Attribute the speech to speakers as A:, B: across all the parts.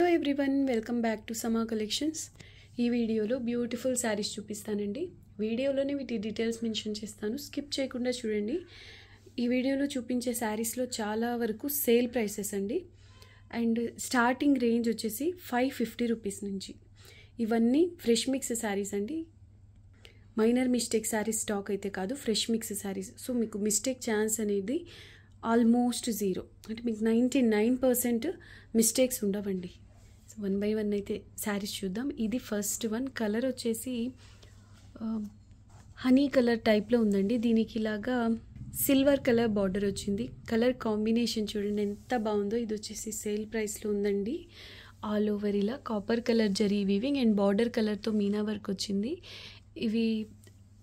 A: Hello everyone, welcome back to సమా collections. ఈ వీడియోలో బ్యూటిఫుల్ శారీస్ చూపిస్తానండి. వీడియోలోనే వీటి డీటెయిల్స్ మెన్షన్ చేస్తాను, స్కిప్ చేయకుండా చూడండి. ఈ వీడియోలో చూపించే శారీస్లో చాలా వరకు సేల్ ప్రైసెస్ అండి. అండ్ స్టార్టింగ్ రేంజ్ వచ్చేసి 550 రూపీస్ నుంచి. ఇవన్నీ ఫ్రెష్ మిక్స్ శారీస్ అండి. మైనర్ మిస్టేక్ శారీస్ స్టాక్ అయితే కాదు, ఫ్రెష్ మిక్స్ శారీస్. సో మీకు మిస్టేక్ ఛాన్స్ అనేది ఆల్మోస్ట్ జీరో, అంటే మీకు 99% మిస్టేక్స్ ఉండవండి. సో 1 by 1 అయితే శారీస్ చూద్దాం. ఇది ఫస్ట్ వన్. కలర్ వచ్చేసి హనీ కలర్ టైప్లో ఉందండి. దీనికి ఇలాగా సిల్వర్ కలర్ బార్డర్ వచ్చింది. కలర్ కాంబినేషన్ చూడండి ఎంత బాగుందో. ఇది వచ్చేసి సేల్ ప్రైస్లో ఉందండి. ఆల్ ఓవర్ ఇలా copper colour zari weaving and border కలర్తో మీనా వర్క్ వచ్చింది. ఇవి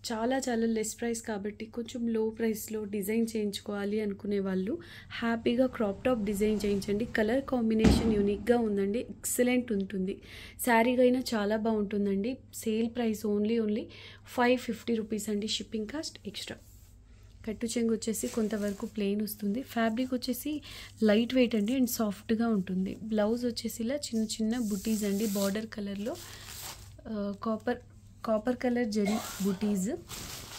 A: చాలా చాలా లెస్ ప్రైస్ కాబట్టి కొంచెం లో ప్రైస్లో డిజైన్ చేయించుకోవాలి అనుకునే వాళ్ళు హ్యాపీగా క్రాప్ టాప్ డిజైన్ చేయించండి. కలర్ కాంబినేషన్ యూనిక్గా ఉందండి, ఎక్సలెంట్ ఉంటుంది. శారీగా అయినా చాలా బాగుంటుందండి. సేల్ ప్రైస్ ఓన్లీ 550 రూపీస్ అండి. Shipping cost extra. కట్టు చెంగు వచ్చేసి కొంతవరకు ప్లెయిన్ వస్తుంది. ఫ్యాబ్రిక్ వచ్చేసి లైట్ వెయిట్ అండి అండ్ సాఫ్ట్గా ఉంటుంది. బ్లౌజ్ వచ్చేసి ఇలా చిన్న చిన్న బుటీస్ అండి, బార్డర్ కలర్లో copper colour zari buttis.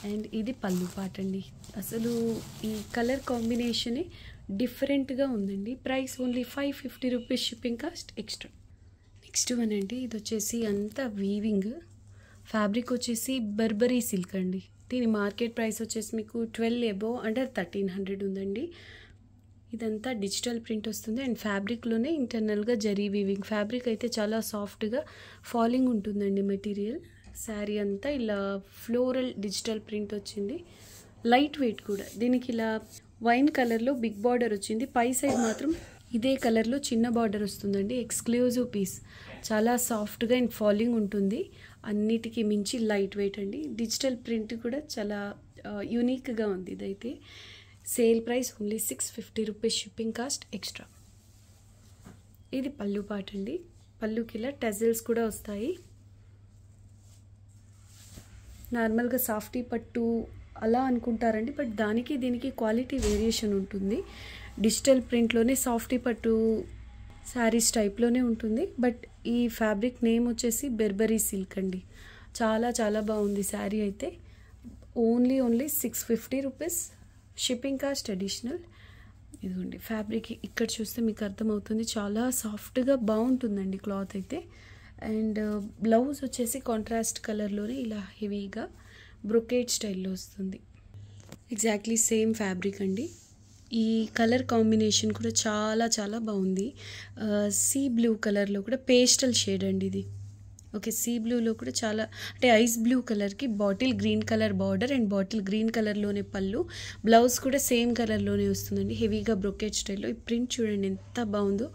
A: And ఇది పళ్ళు పాట అండి. అసలు ఈ కలర్ కాంబినేషనే డిఫరెంట్గా ఉందండి. Price only 550 rupees. Shipping cost extra. Next one అండి. ఇది వచ్చేసి అంతా వీవింగ్. ఫ్యాబ్రిక్ వచ్చేసి బర్బరీ సిల్క్ అండి. దీని మార్కెట్ ప్రైస్ వచ్చేసి మీకు 12 అబోవ్, అండర్ 1300 ఉందండి. ఇదంతా డిజిటల్ ప్రింట్ వస్తుంది అండ్ ఫ్యాబ్రిక్లోనే ఇంటర్నల్గా జరీ వీవింగ్. ఫ్యాబ్రిక్ అయితే చాలా సాఫ్ట్గా ఫాలింగ్ ఉంటుందండి మెటీరియల్. శారీ అంతా ఇలా ఫ్లోరల్ డిజిటల్ ప్రింట్ వచ్చింది. లైట్ వెయిట్ కూడా. దీనికి ఇలా వైన్ కలర్లో బిగ్ బార్డర్ వచ్చింది. పై సైడ్ మాత్రం ఇదే కలర్లో చిన్న బార్డర్ వస్తుందండి. Exclusive piece. చాలా సాఫ్ట్గా అండ్ ఫాలింగ్ ఉంటుంది. అన్నిటికీ మించి లైట్ వెయిట్ అండి. డిజిటల్ ప్రింట్ కూడా చాలా యూనిక్గా ఉంది. ఇదైతే sale price only 650 rupees. Shipping cost extra. ఇది పళ్ళు పాట అండి. పళ్ళుకి ఇలా టెజల్స్ కూడా వస్తాయి. నార్మల్గా సాఫ్టీ పట్టు అలా అనుకుంటారండి, బట్ దానికి దీనికి క్వాలిటీ వేరియేషన్ ఉంటుంది. డిజిటల్ ప్రింట్లోనే సాఫ్టీ పట్టు శారీస్ టైప్లోనే ఉంటుంది. బట్ ఈ ఫ్యాబ్రిక్ నేమ్ వచ్చేసి బెర్బరీ సిల్క్ అండి. చాలా చాలా బాగుంది శారీ అయితే. Only 650 rupees. Shipping cost additional. ఇదిగోండి ఫ్యాబ్రిక్ ఇక్కడ చూస్తే మీకు అర్థమవుతుంది. చాలా సాఫ్ట్గా బాగుంటుందండి క్లాత్ అయితే. అండ్ బ్లౌజ్ వచ్చేసి కాంట్రాస్ట్ కలర్లోనే ఇలా హెవీగా బ్రొకేట్ స్టైల్లో వస్తుంది. ఎగ్జాక్ట్లీ సేమ్ ఫ్యాబ్రిక్ అండి. ఈ కలర్ కాంబినేషన్ కూడా చాలా చాలా బాగుంది. సీ బ్లూ కలర్లో కూడా పేస్టల్ షేడ్ అండి ఇది. ఓకే, సీ బ్లూలో కూడా చాలా, అంటే ఐస్ బ్లూ కలర్కి bottle green colour border and bottle green కలర్లోనే పళ్ళు. బ్లౌజ్ కూడా సేమ్ కలర్లోనే వస్తుందండి, హెవీగా బ్రొకేట్ స్టైల్లో. ఈ ప్రింట్ చూడండి ఎంత బాగుందో.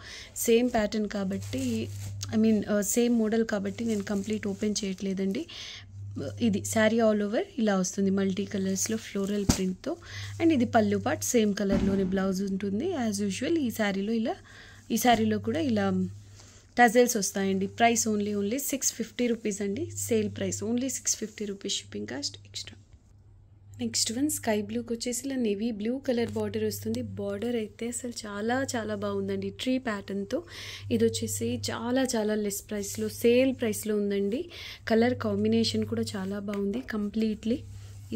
A: సేమ్ ప్యాటర్న్ కాబట్టి, సేమ్ మోడల్ కాబట్టి నేను కంప్లీట్ ఓపెన్ చేయట్లేదండి. ఇది శారీ ఆల్ ఓవర్ ఇలా వస్తుంది మల్టీ కలర్స్లో ఫ్లోరల్ ప్రింట్తో. అండ్ ఇది పళ్ళు పార్ట్ సేమ్ కలర్లోనే బ్లౌజ్ ఉంటుంది యాజ్ యూజువల్. ఈ శారీలో కూడా ఇలా టజల్స్ వస్తాయండి. ప్రైస్ ఓన్లీ 650 రూపీస్ అండి. Sale price only 650 rupees. Shipping cost extra. Next one sky బ్లూకి వచ్చేసి ఇలా నేవీ బ్లూ కలర్ బార్డర్ వస్తుంది. బార్డర్ అయితే అసలు చాలా చాలా బాగుందండి, ట్రీ ప్యాటర్న్తో. ఇది వచ్చేసి చాలా చాలా లెస్ ప్రైస్లో, సేల్ ప్రైస్లో ఉందండి. కలర్ కాంబినేషన్ కూడా చాలా బాగుంది. కంప్లీట్లీ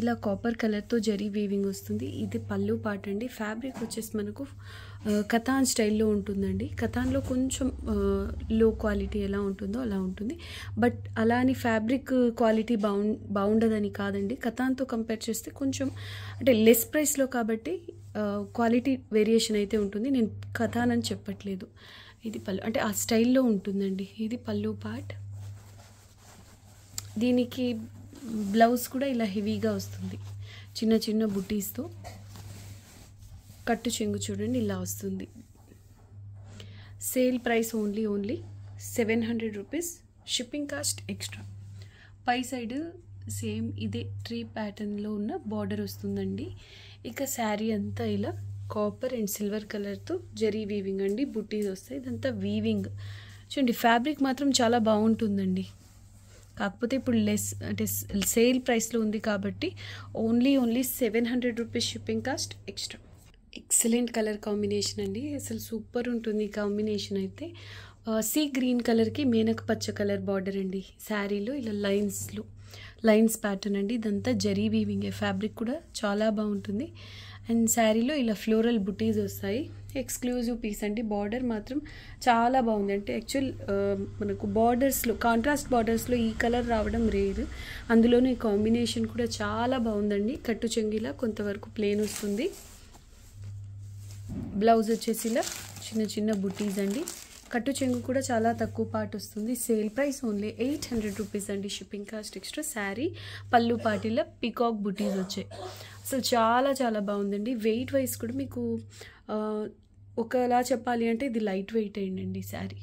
A: ఇలా కాపర్ కలర్తో జరీ వీవింగ్ వస్తుంది. ఇది పళ్ళు పాట అండి. ఫ్యాబ్రిక్ వచ్చేసి మనకు కథాన్ స్టైల్లో ఉంటుందండి. కథాన్లో కొంచెం లో క్వాలిటీ ఎలా ఉంటుందో అలా ఉంటుంది. బట్ అలా అని ఫ్యాబ్రిక్ క్వాలిటీ బాగుండదని కాదండి. కథాన్తో కంపేర్ చేస్తే కొంచెం, అంటే లెస్ ప్రైస్లో కాబట్టి క్వాలిటీ వేరియేషన్ అయితే ఉంటుంది. నేను కథాన్ అని చెప్పట్లేదు. ఇది పళ్ళు, అంటే ఆ స్టైల్లో ఉంటుందండి. ఇది పళ్ళు పార్ట్. దీనికి బ్లౌజ్ కూడా ఇలా హెవీగా వస్తుంది, చిన్న చిన్న బుటీస్తో. కట్టు చెంగు చూడండి ఇలా వస్తుంది. Sale price only 700 rupees. Shipping cost extra. పై సైడ్ సేమ్ ఇదే ట్రీ ప్యాటర్న్లో ఉన్న బార్డర్ వస్తుందండి. ఇక శారీ అంతా ఇలా కాపర్ అండ్ సిల్వర్ కలర్తో జరీ వీవింగ్ అండి. బుటీస్ వస్తాయి. ఇదంతా వీవింగ్ చూడండి. ఫ్యాబ్రిక్ మాత్రం చాలా బాగుంటుందండి. కాకపోతే ఇప్పుడు అంటే సేల్ ప్రైస్లో ఉంది కాబట్టి only 700 rupees. Shipping cost extra. Excellent colour combination అండి. అసలు సూపర్ ఉంటుంది ఈ కాంబినేషన్ అయితే. సీ గ్రీన్ కలర్కి మేనక పచ్చ కలర్ బార్డర్ అండి. శారీలో ఇలా లైన్స్ ప్యాటర్న్ అండి. ఇదంతా జరీ వీవింగ్, ఫ్యాబ్రిక్ కూడా చాలా బాగుంటుంది. అండ్ శారీలో ఇలా ఫ్లోరల్ బుటీస్ వస్తాయి. ఎక్స్క్లూజివ్ పీస్ అండి. బార్డర్ మాత్రం చాలా బాగుంది. అంటే యాక్చువల్ మనకు బార్డర్స్లో, కాంట్రాస్ట్ బార్డర్స్లో ఈ కలర్ రావడం రేర్. అందులోనూ ఈ కాంబినేషన్ కూడా చాలా బాగుందండి. కట్టు చెంగిలా కొంతవరకు ప్లేన్ వస్తుంది. బ్లౌజ్ వచ్చేసి ఇలా చిన్న చిన్న బుటీస్ అండి. కట్టు చెంగు కూడా చాలా తక్కువ పార్ట్ వస్తుంది. సేల్ ప్రైస్ ఓన్లీ 800 రూపీస్ అండి. Shipping cost extra. శారీ పళ్ళు పార్టీలో పికాక్ బుటీస్ వచ్చాయి. అసలు చాలా చాలా బాగుందండి. వెయిట్ వైజ్ కూడా మీకు ఒకలా చెప్పాలి అంటే ఇది లైట్ వెయిట్ అయ్యిందండి sari.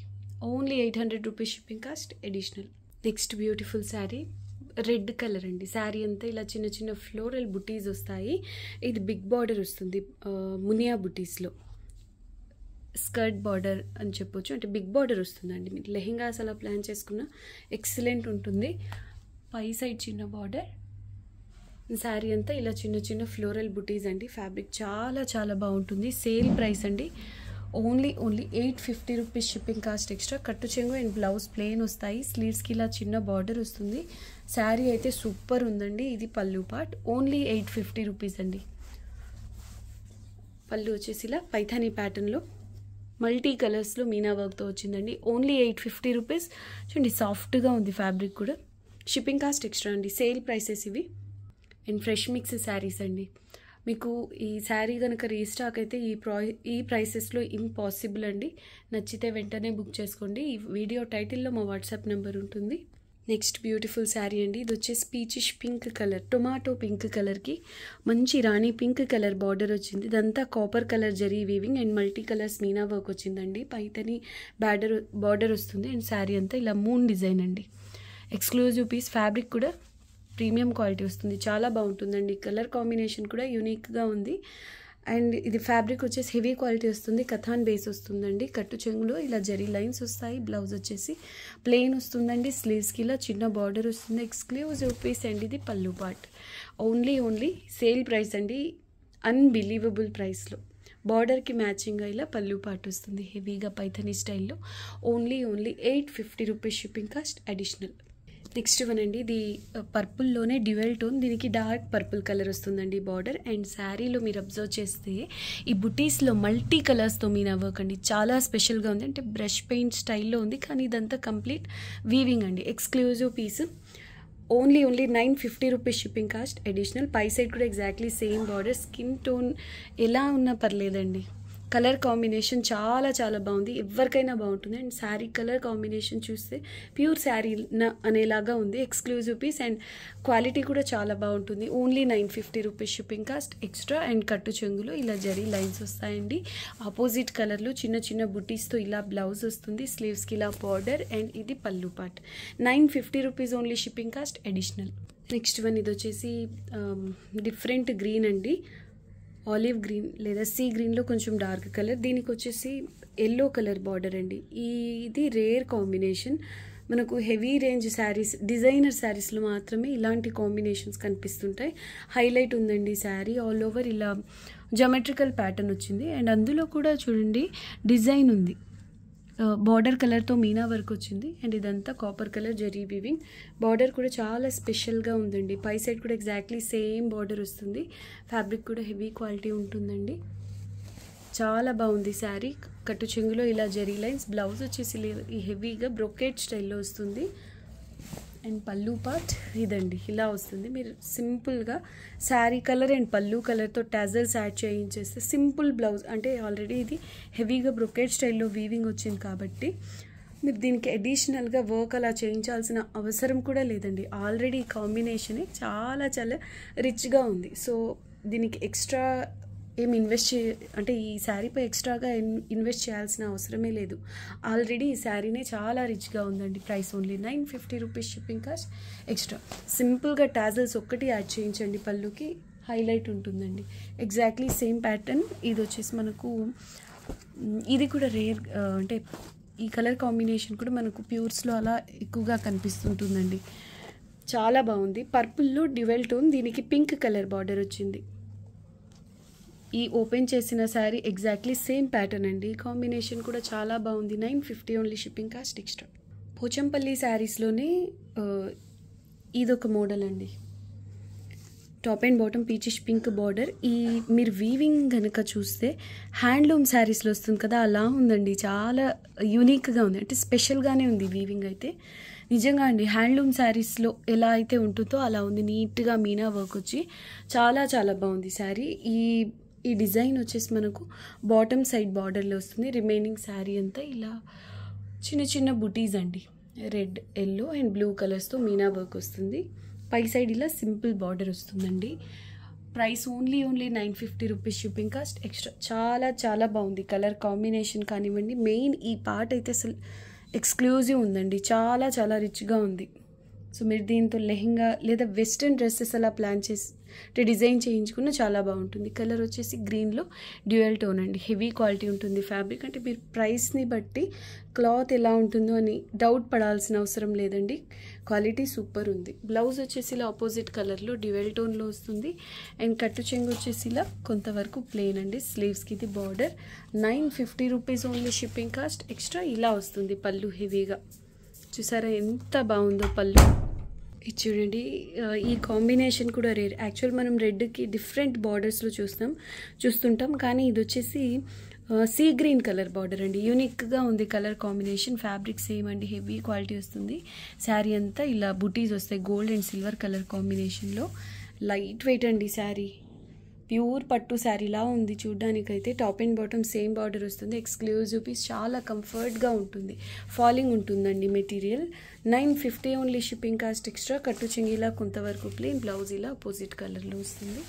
A: Only 800 rupees shipping cost additional. Next beautiful sari red colour అండి. శారీ అంతా ఇలా చిన్న చిన్న ఫ్లోరల్ బుటీస్ వస్తాయి. ఇది బిగ్ బార్డర్ వస్తుంది మునియా బుటీస్లో. స్కర్ట్ బార్డర్ అని చెప్పొచ్చు. అంటే బిగ్ బార్డర్ వస్తుందండి. మీరు లెహెంగాస్ అలా ప్లాన్ చేసుకున్న ఎక్సలెంట్ ఉంటుంది. పై సైడ్ చిన్న బార్డర్. శారీ అంతా ఇలా చిన్న చిన్న ఫ్లోరల్ బుటీస్ అండి. ఫ్యాబ్రిక్ చాలా చాలా బాగుంటుంది. సేల్ ప్రైస్ అండి. Only 850 rupees shipping cost extra. కట్టు చెంగు అండ్ బ్లౌజ్ ప్లెయిన్ వస్తాయి. స్లీవ్స్కి ఇలా చిన్న బార్డర్ వస్తుంది. శారీ అయితే సూపర్ ఉందండి. ఇది పళ్ళు పార్ట్. ఓన్లీ 850 రూపీస్ అండి. పళ్ళు వచ్చేసి ఇలా పైథానీ ప్యాటర్న్లో మల్టీ కలర్స్లో మీనా వర్క్తో వచ్చిందండి. Only 850 rupees. చూడండి సాఫ్ట్గా ఉంది ఫ్యాబ్రిక్ కూడా. షిప్పింగ్ కాస్ట్ ఎక్స్ట్రా అండి. సేల్ ప్రైసెస్ ఇవి. అండ్ ఫ్రెష్ మిక్స్ శారీస్ అండి. మీకు ఈ శారీ కనుక రీస్టాక్ అయితే ఈ ప్రైసెస్లో ఇంపాసిబుల్ అండి. నచ్చితే వెంటనే బుక్ చేసుకోండి. ఈ వీడియో టైటిల్లో మా వాట్సాప్ నెంబర్ ఉంటుంది. నెక్స్ట్ బ్యూటిఫుల్ శారీ అండి. ఇది వచ్చేసి peachish pink colour, tomato pink కలర్కి మంచి రాణి పింక్ కలర్ బార్డర్ వచ్చింది. ఇదంతా copper colour zari weaving and multi colours meena work వచ్చిందండి. పైతని బార్డర్ వస్తుంది. అండ్ శారీ అంతా ఇలా మూన్ డిజైన్ అండి. Exclusive piece. ఫ్యాబ్రిక్ కూడా ప్రీమియం క్వాలిటీ వస్తుంది. చాలా బాగుంటుందండి. కలర్ కాంబినేషన్ కూడా యూనిక్గా ఉంది. అండ్ ఇది ఫ్యాబ్రిక్ వచ్చేసి హెవీ క్వాలిటీ వస్తుంది. కథాన్ బేస్ వస్తుందండి. కట్టు చెంగులో ఇలా జరీ లైన్స్ వస్తాయి. బ్లౌజ్ వచ్చేసి ప్లెయిన్ వస్తుందండి. స్లీవ్స్కి ఇలా చిన్న బార్డర్ వస్తుంది. ఎక్స్క్లూజివ్ పీస్ అండి. ఇది పళ్ళు పార్ట్. ఓన్లీ సేల్ ప్రైస్ అండి. అన్బిలీవబుల్ ప్రైస్లో. బార్డర్కి మ్యాచింగ్గా ఇలా పళ్ళు పార్ట్ వస్తుంది. హెవీగా పైథనీ స్టైల్లో. Only 850 rupees shipping cost additional. Next one అండి. ఇది పర్పుల్లోనే డ్యూయల్ టోన్. దీనికి డార్క్ పర్పుల్ కలర్ వస్తుందండి బార్డర్. అండ్ శారీలో మీరు అబ్జర్వ్ చేస్తే ఈ బుటీస్లో మల్టీ కలర్స్తో మీనా వర్క్ అండి. చాలా స్పెషల్గా ఉంది. అంటే బ్రష్ పెయింట్ స్టైల్లో ఉంది, కానీ ఇదంతా కంప్లీట్ వీవింగ్ అండి. Exclusive piece. Only 950 rupees shipping cost additional. పై సైడ్ కూడా exactly same border. Skin tone ఎలా ఉన్నా పర్లేదండి. కలర్ కాంబినేషన్ చాలా చాలా బాగుంది. ఎవరికైనా బాగుంటుంది. అండ్ శారీ కలర్ కాంబినేషన్ చూస్తే ప్యూర్ శారీ అనేలాగా ఉంది. ఎక్స్క్లూజివ్ పీస్ అండ్ క్వాలిటీ కూడా చాలా బాగుంటుంది. Only 950 rupees shipping cost extra. And కట్టు చెంగులో ఇలా జరీ లైన్స్ వస్తాయండి. ఆపోజిట్ కలర్లో చిన్న చిన్న బుటీస్తో ఇలా బ్లౌజ్ వస్తుంది. స్లీవ్స్కి ఇలా బార్డర్. అండ్ ఇది పళ్ళు part. 950 rupees only shipping cost additional. Next one ఇది వచ్చేసి డిఫరెంట్ గ్రీన్ అండి. ఆలివ్ గ్రీన్ లేదా సీ గ్రీన్లో కొంచెం డార్క్ కలర్. దీనికి వచ్చేసి ఎల్లో కలర్ బార్డర్ అండి. ఇది రేర్ కాంబినేషన్. మనకు హెవీ రేంజ్ శారీస్, డిజైనర్ శారీస్లో మాత్రమే ఇలాంటి కాంబినేషన్స్ కనిపిస్తుంటాయి. హైలైట్ ఉందండి శారీ. ఆల్ ఓవర్ ఇలా జామెట్రికల్ ప్యాటర్న్ వచ్చింది. అండ్ అందులో కూడా చూడండి డిజైన్ ఉంది. బార్డర్ కలర్తో మీనా వర్క్ వచ్చింది. అండ్ ఇదంతా copper colour zari weaving. Border కూడా చాలా స్పెషల్గా ఉందండి. పై సైడ్ కూడా ఎగ్జాక్ట్లీ సేమ్ బార్డర్ వస్తుంది. ఫ్యాబ్రిక్ కూడా హెవీ క్వాలిటీ ఉంటుందండి. చాలా బాగుంది శారీ. కట్టు చెంగులో ఇలా జరీ లైన్స్. బ్లౌజ్ వచ్చేసి ఈ హెవీగా బ్రొకేట్ స్టైల్లో వస్తుంది. అండ్ పళ్ళు పార్ట్ ఇదండి ఇలా వస్తుంది. మీరు సింపుల్గా శారీ కలర్ అండ్ పళ్ళు కలర్తో టాజల్స్ యాడ్ చేయించేస్తే సింపుల్ బ్లౌజ్. అంటే ఆల్రెడీ ఇది హెవీగా బ్రొకేట్ స్టైల్లో వీవింగ్ వచ్చింది కాబట్టి మీరు దీనికి అడిషనల్గా వర్క్ అలా చేయించాల్సిన అవసరం కూడా లేదండి. ఆల్రెడీ కాంబినేషనే చాలా చాలా రిచ్గా ఉంది. సో దీనికి ఎక్స్ట్రా ఏం అంటే ఈ శారీపై ఎక్స్ట్రాగా ఇన్వెస్ట్ చేయాల్సిన అవసరమే లేదు. ఆల్రెడీ ఈ శారీనే చాలా రిచ్గా ఉందండి. Price only 950 rupees shipping cost extra. సింపుల్గా టాజల్స్ ఒక్కటి యాడ్ చేయించండి. పళ్ళుకి హైలైట్ ఉంటుందండి. Exactly same pattern. ఇది వచ్చేసి మనకు ఇది కూడా రేర్. అంటే ఈ కలర్ కాంబినేషన్ కూడా మనకు ప్యూర్స్లో అలా ఎక్కువగా కనిపిస్తుంటుందండి. చాలా బాగుంది. పర్పుల్లో డ్యూయల్ టోన్. దీనికి పింక్ కలర్ బార్డర్ వచ్చింది. ఈ ఓపెన్ చేసిన శారీ ఎగ్జాక్ట్లీ సేమ్ ప్యాటర్న్ అండి. కాంబినేషన్ కూడా చాలా బాగుంది. 950 only, shipping cost extra. Pochampally శారీస్లోనే ఇదొక మోడల్ అండి. Top and bottom peachish pink border. ఈ మీరు వీవింగ్ కనుక చూస్తే హ్యాండ్లూమ్ శారీస్లో వస్తుంది కదా, అలా ఉందండి. చాలా యూనిక్గా ఉంది, అంటే స్పెషల్గానే ఉంది వీవింగ్ అయితే. నిజంగా అండి, హ్యాండ్లూమ్ శారీస్లో ఎలా అయితే ఉంటుందో అలా ఉంది. నీట్గా మీనా వర్క్ వచ్చి చాలా చాలా బాగుంది శారీ. ఈ డిజైన్ వచ్చేసి మనకు బాటమ్ సైడ్ బార్డర్లో వస్తుంది. రిమైనింగ్ శారీ అంతా ఇలా చిన్న చిన్న బుటీస్ అండి. రెడ్, ఎల్లో అండ్ బ్లూ కలర్స్తో మీనా వర్క్ వస్తుంది. పై సైడ్ ఇలా సింపుల్ బార్డర్ వస్తుందండి. Price only 950 rupees, shipping cost extra. చాలా చాలా బాగుంది కలర్ కాంబినేషన్ కానివ్వండి. మెయిన్ ఈ పార్ట్ అయితే అసలు ఎక్స్క్లూజివ్ ఉందండి. చాలా చాలా రిచ్గా ఉంది. సో మీరు దీంతో లెహెంగా లేదా వెస్ట్రన్ డ్రెస్సెస్ అలా ప్లాన్ చేసి డిజైన్ చేయించుకున్న చాలా బాగుంటుంది. కలర్ వచ్చేసి గ్రీన్లో డ్యూయల్ టోన్ అండి. హెవీ క్వాలిటీ ఉంటుంది ఫ్యాబ్రిక్. అంటే మీరు ప్రైస్ని బట్టి క్లాత్ ఎలా ఉంటుందో అని డౌట్ పడాల్సిన అవసరం లేదండి. క్వాలిటీ సూపర్ ఉంది. బ్లౌజ్ వచ్చేసి ఇలా ఆపోజిట్ కలర్లో డ్యూయల్ టోన్లో వస్తుంది. అండ్ కట్టు చెంగు వచ్చేసి ఇలా కొంతవరకు ప్లెయిన్ అండి. స్లీవ్స్కి ఇది border. 950 rupees only, shipping cost extra. ఇలా వస్తుంది పళ్ళు హెవీగా. చూసారా ఎంత బాగుందో పళ్ళు. ఇది చూడండి, ఈ కాంబినేషన్ కూడా రేర్. యాక్చువల్ మనం రెడ్కి డిఫరెంట్ బార్డర్స్లో చూస్తుంటాం, కానీ ఇది వచ్చేసి సీ గ్రీన్ కలర్ బార్డర్ అండి. యూనిక్గా ఉంది కలర్ కాంబినేషన్. ఫ్యాబ్రిక్ సేమ్ అండి, హెవీ క్వాలిటీ వస్తుంది. శారీ అంతా ఇలా బుటీస్ వస్తాయి గోల్డ్ అండ్ సిల్వర్ కలర్ కాంబినేషన్లో. లైట్ వెయిట్ అండి శారీ. ప్యూర్ పట్టు శారీలా ఉంది చూడ్డానికైతే. Top and bottom same border వస్తుంది. ఎక్స్క్లూజివ్ పీస్, చాలా కంఫర్ట్గా ఉంటుంది. ఫాలింగ్ ఉంటుందండి material. 950 only, shipping cost extra. కట్టు చెంగిలా కొంతవరకు ప్లెయిన్, బ్లౌజ్ ఇలా అపోజిట్ కలర్లో వస్తుంది.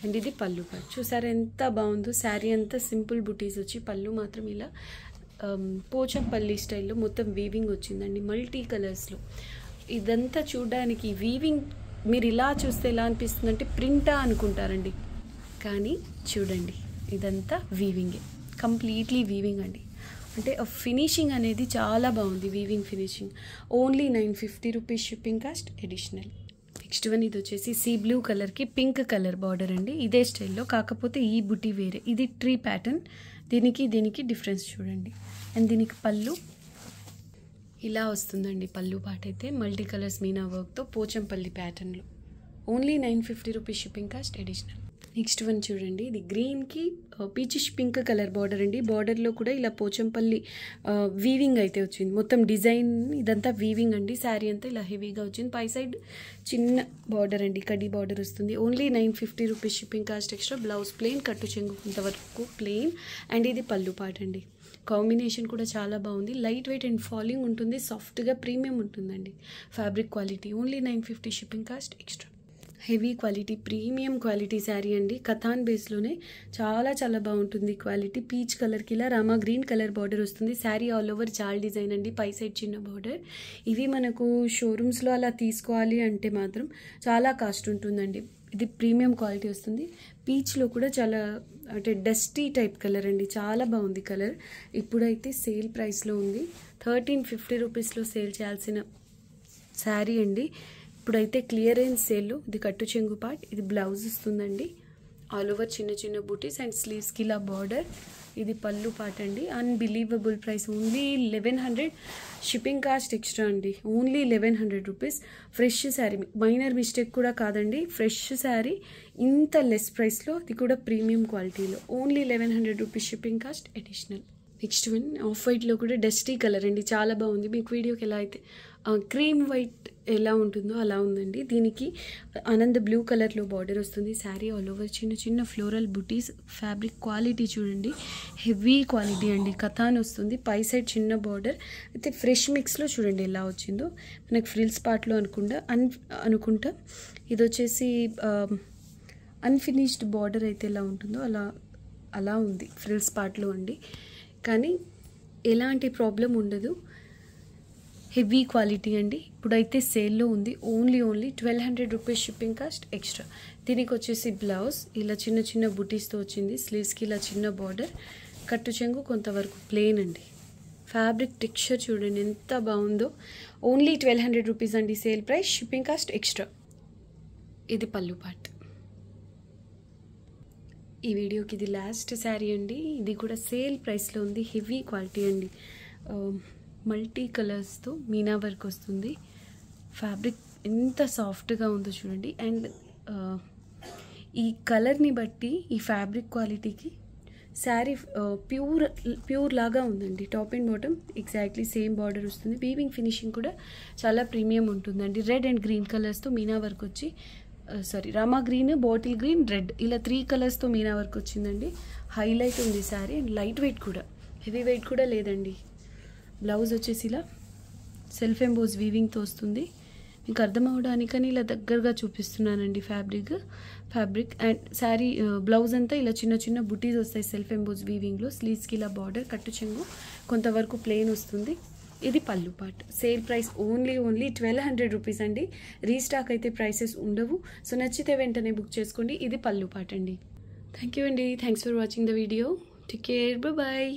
A: అండ్ ఇది పళ్ళు పార్ట్. చూసారా ఎంత బాగుందో. శారీ అంతా సింపుల్ బుటీస్ వచ్చి పళ్ళు మాత్రం ఇలా పోచంపల్లి స్టైల్లో మొత్తం వీవింగ్ వచ్చిందండి, మల్టీ కలర్స్లో. ఇదంతా చూడ్డానికి వీవింగ్ మీరు ఇలా చూస్తే ఎలా అనిపిస్తుంది అంటే ప్రింటా అనుకుంటారండి, కానీ చూడండి ఇదంతా వీవింగే, కంప్లీట్లీ వీవింగ్ అండి. అంటే ఫినిషింగ్ అనేది చాలా బాగుంది. Weaving finishing. Only 950 rupees, shipping cost additional. Next one ఇది వచ్చేసి సీ బ్లూ కలర్కి పింక్ కలర్ బార్డర్ అండి. ఇదే స్టైల్లో, కాకపోతే ఈ బుటీ వేరే. ఇది ట్రీ ప్యాటర్న్. దీనికి డిఫరెన్స్ చూడండి. అండ్ దీనికి పళ్ళు ఇలా వస్తుందండి. పళ్ళు పార్ట్ అయితే మల్టీ కలర్స్ మీనా వర్క్తో పోచంపల్లి ప్యాటర్న్లో. Only 950 rupees, shipping cost additional. Next one చూడండి, ఇది గ్రీన్కి పీచిష్ పింక్ కలర్ బార్డర్ అండి. బార్డర్లో కూడా ఇలా పోచంపల్లి వీవింగ్ అయితే వచ్చింది. మొత్తం డిజైన్ ఇదంతా వీవింగ్ అండి. శారీ అంతా ఇలా హెవీగా వచ్చింది. పై సైడ్ చిన్న బార్డర్ అండి, కడ్డీ బార్డర్ వస్తుంది. Only 950 rupees, shipping cost extra. Blouse plain, కట్టు చెంగు కొంతవరకు ప్లెయిన్. అండ్ ఇది పళ్ళు పార్ట్ అండి. కాంబినేషన్ కూడా చాలా బాగుంది. లైట్ వెయిట్ అండ్ ఫాలింగ్ ఉంటుంది. సాఫ్ట్గా ప్రీమియం ఉంటుందండి fabric quality. Only 950, shipping cost extra. Heavy quality, premium quality sari అండి. కథాన్ బేస్లోనే చాలా చాలా బాగుంటుంది క్వాలిటీ. పీచ్ కలర్కి ఇలా రామా గ్రీన్ కలర్ బార్డర్ వస్తుంది. శారీ ఆల్ ఓవర్ జాల్ డిజైన్ అండి. పై సైడ్ చిన్న బార్డర్. ఇవి మనకు షోరూమ్స్లో అలా తీసుకోవాలి అంటే మాత్రం చాలా కాస్ట్ ఉంటుందండి. ఇది ప్రీమియం క్వాలిటీ వస్తుంది. పీచ్లో కూడా చాలా అంటే డస్టీ టైప్ కలర్ అండి. చాలా బాగుంది కలర్. ఇప్పుడైతే సేల్ ప్రైస్లో ఉంది. 1350 రూపీస్లో సేల్ చేయాల్సిన శారీ అండి. ఇప్పుడైతే క్లియరెన్స్ సేల్లో. ఇది కట్టు చెంగు పార్ట్, ఇది బ్లౌజ్ వస్తుందండి. ఆల్ ఓవర్ చిన్న చిన్న బూటీస్ అండ్ స్లీవ్స్కి ఇలా బార్డర్. ఇది పళ్ళు పార్ట్ అండి. Unbelievable price, only 1100, shipping cost extra అండి. Only 1100 rupees. Fresh sari, minor mistake కూడా కాదండి. ఫ్రెష్ శారీ ఇంత లెస్ ప్రైస్లో, అది కూడా ప్రీమియం క్వాలిటీలో. Only 1100 rupees, shipping cost additional. Next one of వైట్లో కూడా డస్టీ కలర్ అండి. చాలా బాగుంది. మీకు వీడియోకి ఎలా అయితే క్రీమ్ వైట్ ఎలా ఉంటుందో అలా ఉందండి. దీనికి ఆనంద్ బ్లూ కలర్లో బార్డర్ వస్తుంది. శారీ ఆల్ ఓవర్ చిన్న చిన్న ఫ్లోరల్ బుటీస్. ఫ్యాబ్రిక్ క్వాలిటీ చూడండి, హెవీ క్వాలిటీ అండి. కథాన్ వస్తుంది. పై సైడ్ చిన్న బార్డర్ అయితే ఫ్రెష్ మిక్స్లో చూడండి ఎలా వచ్చిందో. మనకు ఫ్రిల్స్ పార్ట్లో అనుకుంటా ఇది వచ్చేసి అన్ఫినిష్డ్ బార్డర్ అయితే ఎలా ఉంటుందో అలా ఉంది ఫ్రిల్స్ పార్ట్లో అండి. కానీ ఎలాంటి ప్రాబ్లం ఉండదు. హెవీ క్వాలిటీ అండి. ఇప్పుడైతే సేల్లో ఉంది. Only 1200 rupees, shipping cost extra. దీనికి వచ్చేసి బ్లౌజ్ ఇలా చిన్న చిన్న బుటీస్తో వచ్చింది. స్లీవ్స్కి ఇలా చిన్న బార్డర్. కట్టు చెంగు కొంతవరకు ప్లెయిన్ అండి. ఫ్యాబ్రిక్ టెక్స్చర్ చూడండి ఎంత బాగుందో. ఓన్లీ 1200 రూపీస్ అండి sale price, shipping cost extra. ఇది పళ్ళు పార్ట్. ఈ వీడియోకి ఇది లాస్ట్ శారీ అండి. ఇది కూడా సేల్ ప్రైస్లో ఉంది. హెవీ క్వాలిటీ అండి. మల్టీ కలర్స్తో మీనా వర్క్ వస్తుంది. ఫ్యాబ్రిక్ ఎంత సాఫ్ట్గా ఉందో చూడండి. అండ్ ఈ కలర్ని బట్టి ఈ ఫ్యాబ్రిక్ క్వాలిటీకి శారీ ప్యూర్ లాగా ఉందండి. Top and bottom exactly same border వస్తుంది. వీవింగ్ ఫినిషింగ్ కూడా చాలా ప్రీమియం ఉంటుందండి. రెడ్ అండ్ గ్రీన్ కలర్స్తో మీనా వర్క్ వచ్చి Rama green, bottle green, red ఇలా 3 కలర్స్తో మీనా వర్క్ వచ్చిందండి. హైలైట్ ఉంది శారీ. అండ్ లైట్ వెయిట్ కూడా, హెవీ వెయిట్ కూడా లేదండి. బ్లౌజ్ వచ్చేసి ఇలా సెల్ఫ్ ఎంబోజ్ వీవింగ్తో వస్తుంది. మీకు అర్థం అవడానికని ఇలా దగ్గరగా చూపిస్తున్నానండి ఫ్యాబ్రిక్. అండ్ శారీ బ్లౌజ్ అంతా ఇలా చిన్న చిన్న బుటీస్ వస్తాయి సెల్ఫ్ ఎంబోజ్ వీవింగ్లో. స్లీవ్స్కి ఇలా బార్డర్, కట్టు చెంగు, కొంతవరకు ప్లెయిన్ వస్తుంది. ఇది పళ్ళు part. Sale price only 1200 rupees అండి. రీస్టాక్ అయితే ప్రైసెస్ ఉండవు. సో నచ్చితే వెంటనే బుక్ చేసుకోండి. ఇది పళ్ళు పార్ట్ అండి. థ్యాంక్ యూ అండి. Thanks for watching the video. Take care. Bye.